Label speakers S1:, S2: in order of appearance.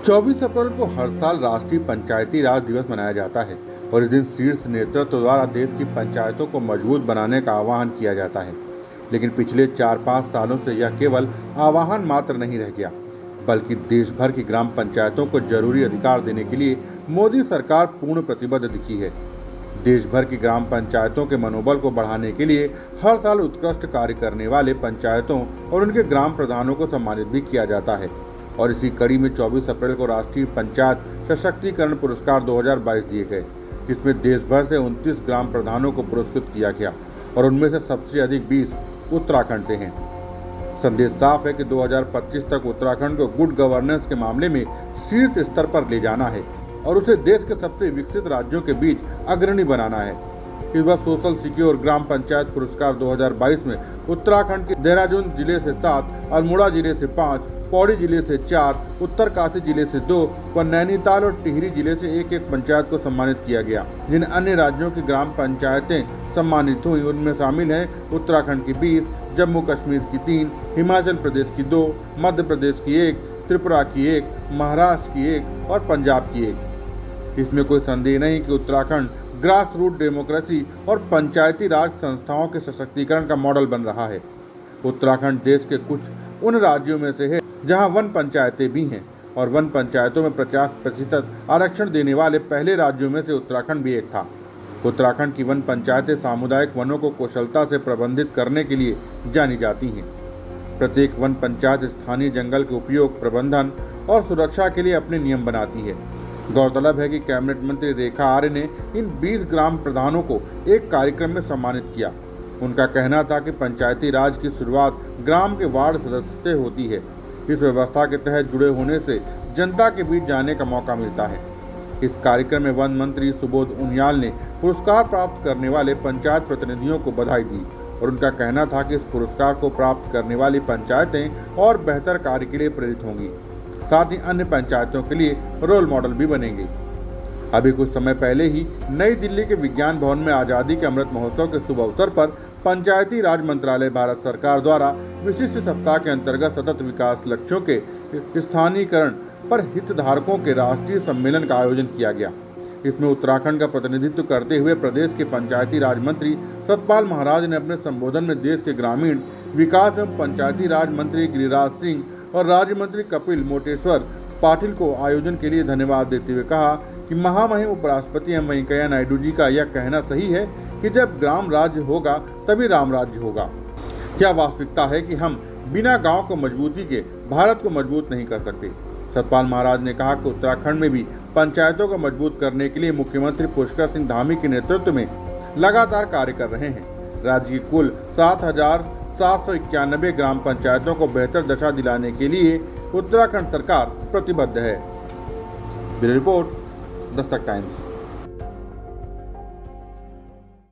S1: 24 अप्रैल को हर साल राष्ट्रीय पंचायती राज दिवस मनाया जाता है और इस दिन शीर्ष नेतृत्व द्वारा देश की पंचायतों को मजबूत बनाने का आह्वान किया जाता है। लेकिन पिछले 4-5 सालों से यह केवल आह्वान मात्र नहीं रह गया, बल्कि देश भर की ग्राम पंचायतों को जरूरी अधिकार देने के लिए मोदी सरकार पूर्ण प्रतिबद्ध दिखी है। देश भर की ग्राम पंचायतों के मनोबल को बढ़ाने के लिए हर साल उत्कृष्ट कार्य करने वाले पंचायतों और उनके ग्राम प्रधानों को सम्मानित भी किया जाता है। और इसी कड़ी में 24 अप्रैल को राष्ट्रीय पंचायत सशक्तिकरण पुरस्कार 2022 दिए गए, जिसमें देश भर से 29 ग्राम प्रधानों को पुरस्कृत किया गया और उनमें से सबसे अधिक 20 उत्तराखंड से हैं। संदेश साफ है कि 2025 तक उत्तराखंड को गुड गवर्नेंस के मामले में शीर्ष स्तर पर ले जाना है और उसे देश के सबसे विकसित राज्यों के बीच अग्रणी बनाना है। इस बार सोशल सिक्योर ग्राम पंचायत पुरस्कार 2022 में उत्तराखंड के देहरादून जिले से 7, अल्मोड़ा जिले से 5, पौड़ी जिले से 4, उत्तरकाशी जिले से 2 व नैनीताल और टिहरी जिले से 1-1 पंचायत को सम्मानित किया गया। जिन अन्य राज्यों की ग्राम पंचायतें सम्मानित हुई उनमें शामिल हैं उत्तराखंड की 20, जम्मू कश्मीर की 3, हिमाचल प्रदेश की 2, मध्य प्रदेश की 1, त्रिपुरा की 1, महाराष्ट्र की 1 और पंजाब की 1। इसमें कोई संदेह नहीं कि उत्तराखंड ग्रास रूट डेमोक्रेसी और पंचायती राज संस्थाओं के सशक्तिकरण का मॉडल बन रहा है। उत्तराखंड देश के कुछ उन राज्यों में से है जहां वन पंचायतें भी हैं और वन पंचायतों में 50% आरक्षण देने वाले पहले राज्यों में से उत्तराखंड भी एक था। उत्तराखंड की वन पंचायतें सामुदायिक वनों को कुशलता से प्रबंधित करने के लिए जानी जाती हैं। प्रत्येक वन पंचायत स्थानीय जंगल के उपयोग, प्रबंधन और सुरक्षा के लिए अपने नियम बनाती है। गौरतलब है कि कैबिनेट मंत्री रेखा आर्य ने इन 20 ग्राम प्रधानों को एक कार्यक्रम में सम्मानित किया। उनका कहना था कि पंचायती राज की शुरुआत ग्राम के वार्ड सदस्य से होती है। इस व्यवस्था के तहत जुड़े होने से जनता के बीच जाने का मौका मिलता है। इस कार्यक्रम में वन मंत्री सुबोध उनियाल ने पुरस्कार प्राप्त करने वाले पंचायत प्रतिनिधियों को बधाई दी और उनका कहना था कि इस पुरस्कार को प्राप्त करने वाली पंचायतें और बेहतर कार्य के लिए प्रेरित होंगी, साथ ही अन्य पंचायतों के लिए रोल मॉडल भी बनेंगी। अभी कुछ समय पहले ही नई दिल्ली के विज्ञान भवन में आज़ादी के अमृत महोत्सव के शुभ अवसर पर पंचायती राज मंत्रालय भारत सरकार द्वारा विशिष्ट सप्ताह के अंतर्गत सतत विकास लक्ष्यों के स्थानीयकरण पर हितधारकों के राष्ट्रीय सम्मेलन का आयोजन किया गया। इसमें उत्तराखंड का प्रतिनिधित्व करते हुए प्रदेश के पंचायती राज मंत्री सतपाल महाराज ने अपने संबोधन में देश के ग्रामीण विकास एवं पंचायती राज मंत्री गिरिराज सिंह और राज्य मंत्री कपिल मोटेश्वर पाटिल को आयोजन के लिए धन्यवाद देते हुए कहा कि महामहिम उपराष्ट्रपति एम वेंकैया नायडू जी का यह कहना सही है कि जब ग्राम राज्य होगा तभी राम राज्य होगा। क्या वास्तविकता है कि हम बिना गांव को मजबूती के भारत को मजबूत नहीं कर सकते। सतपाल महाराज ने कहा कि उत्तराखंड में भी पंचायतों को मजबूत करने के लिए मुख्यमंत्री पुष्कर सिंह धामी के नेतृत्व में लगातार कार्य कर रहे हैं। राज्य की कुल 7,791 ग्राम पंचायतों को बेहतर दशा दिलाने के लिए उत्तराखंड सरकार प्रतिबद्ध है। Bureau report, Dastak times.